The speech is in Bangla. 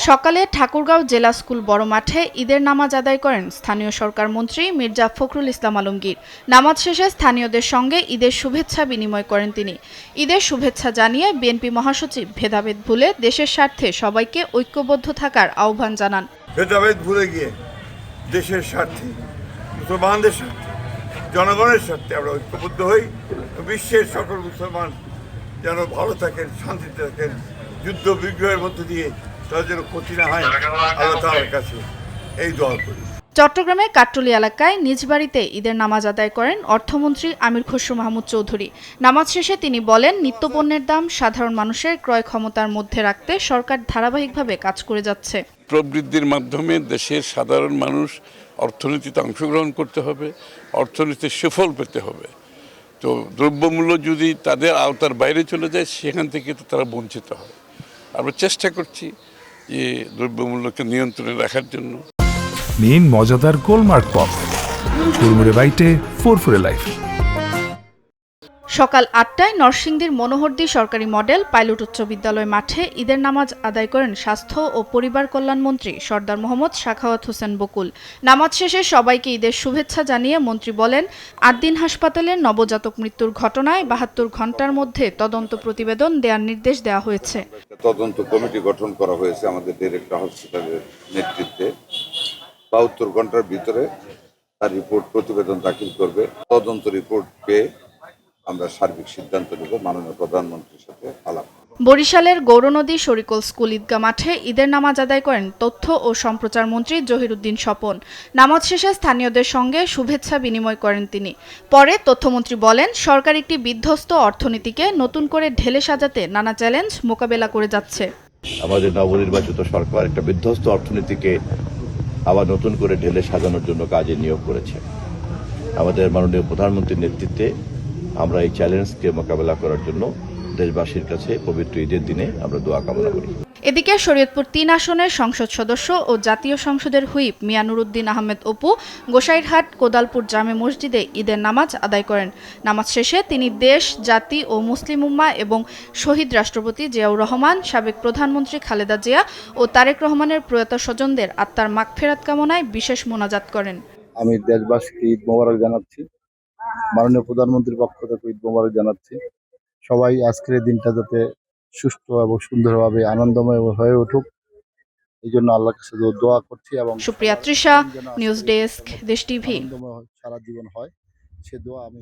সকালে ঠাকুরগাঁও জেলা স্কুল বড় মাঠে ঈদের নামাজ আদায় করেন স্থানীয় সরকার মন্ত্রী মির্জা ফখরুল ইসলাম আলমগীর। নামাজ শেষে স্থানীয়দের সঙ্গে ঈদের শুভেচ্ছা বিনিময় করেন তিনি। ঈদের শুভেচ্ছা জানিয়ে বিএনপি মহাসচিব ভেদাভেদ ভুলে দেশের স্বার্থে সবাইকে ঐক্যবদ্ধ থাকার আহ্বান জানান। ভেদাভেদ ভুলে গিয়ে দেশের স্বার্থে, মুসলমানদের স্বার্থে, জনগণের স্বার্থে আমরা ঐক্যবদ্ধ হই। বিশ্বের সকল মুসলমান যেন ভালো থাকেন, শান্তিতে থাকেন, যুদ্ধ বিগ্রহের মধ্য দিয়ে তাদের যেন ক্ষতি না হয়, আল্লাহ তাআলার কাছে এই দোয়া করি। চট্টগ্রামের কাট্টলী এলাকায় নিজ বাড়িতে ঈদের নামাজ আদায় করেন অর্থমন্ত্রী আমির খসরু মাহমুদ চৌধুরী। নামাজ শেষে তিনি বলেন, নিত্যপণ্যের দাম সাধারণ মানুষের ক্রয় ক্ষমতার মধ্যে রাখতে সরকার ধারাবাহিকভাবে কাজ করে যাচ্ছে। প্রবৃদ্ধির মাধ্যমে দেশের সাধারণ মানুষ অর্থনীতিতে অংশগ্রহণ করতে হবে, অর্থনীতির সুফল পেতে হবে। তো দ্রব্যমূল্য যদি তাদের আওতার বাইরে চলে যায়, সেখান থেকে তো তারা বঞ্চিত হয়। আমরা চেষ্টা করছি যে দ্রব্যমূল্যকে নিয়ন্ত্রণে রাখার জন্য। নিন মজাদার গোলমার্ক পপ, চুরমুরে বাইটে ফুরফুরে লাইফ। সকাল ৮টায় নরসিংদীর মনোহরদী সরকারি মডেল পাইলট উচ্চ বিদ্যালয় মাঠে ঈদের নামাজ আদায় করেন স্বাস্থ্য ও পরিবার কল্যাণ মন্ত্রী সরদার মোহাম্মদ সাখাওয়াত হোসেন বকুল। নামাজ শেষে সবাইকে ঈদের শুভেচ্ছা জানিয়ে মন্ত্রী বলেন, ৮ দিন হাসপাতালের নবজাতক মৃত্যুর ঘটনায় ৭২ ঘণ্টার মধ্যে তদন্ত প্রতিবেদন দেওয়ার নির্দেশ দেওয়া হয়েছে। তদন্ত কমিটি গঠন করা হয়েছে আমাদের ডিরেক্টর হসপিটালের নেতৃত্বে। ৭২ ঘন্টার ভিতরে তার রিপোর্ট প্রতিবেদন দাখিল করবে। তদন্ত রিপোর্ট পেয়ে আমরা সার্বিক সিদ্ধান্ত নেব। মাননীয় প্রধানমন্ত্রীর সাথে আলাপ। বরিশালের গৌরনদী শরিকল স্কুল ঈদগাহ মাঠে ঈদের নামাজ আদায় করেন তথ্য ও সম্প্রচার মন্ত্রী জহিরুদ্দিন স্বপন। নামাজ শেষে স্থানীয়দের সঙ্গে শুভেচ্ছা বিনিময় করেন তিনি। পরে তথ্যমন্ত্রী বলেন, সরকার একটি বিধ্বস্ত অর্থনীতিকে নতুন করে ঢেলে সাজাতে নানা চ্যালেঞ্জ মোকাবেলা করে যাচ্ছে। আমাদের নবনির্বাচিত সরকার একটা বিধ্বস্ত অর্থনীতিকে আবার নতুন করে ঢেলে সাজানোর জন্য কাজে নিয়োগ করেছে। আমাদের মাননীয় প্রধানমন্ত্রীর নেতৃত্বে আমরা এই চ্যালেঞ্জকে মোকাবেলা করার জন্য দেশবাসীর কাছে পবিত্র ঈদের দিনে আমরা দোয়া কামনা করি। এদিকে শরীয়তপুর ৩ আসনের সংসদ সদস্য ও জাতীয় সংসদের হুইপ মিয়া নুরুদ্দিন আহমেদ অপু গোসাইরহাট কোদালপুর জামে মসজিদে ঈদের নামাজ আদায় করেন। নামাজ শেষে তিনি দেশ, জাতি ও মুসলিম উম্মাহ এবং শহীদ রাষ্ট্রপতি জিয়াউর রহমান, সাবেক প্রধানমন্ত্রী খালেদা জিয়া ও তারেক রহমানের প্রয়াত স্বজনদের আত্মার মাগফিরাত কামনায় বিশেষ মোনাজাত করেন। আমি দেশবাসীকে ঈদ মোবারক জানাচ্ছি। মাননীয় প্রধানমন্ত্রীর পক্ষ থেকে ঈদ মোবারক জানাচ্ছি। সবাই আজকের দিনটা যাতে সুষ্ঠু এবং সুন্দরভাবে আনন্দময় হয়ে উঠুক, এই জন্য আল্লাহর কাছে দোয়া করছি। এবং সুপ্রিয়া তৃষা, নিউজ ডেস্ক, দেশ টিভি। সারা জীবন হয় সে দোয়া আমি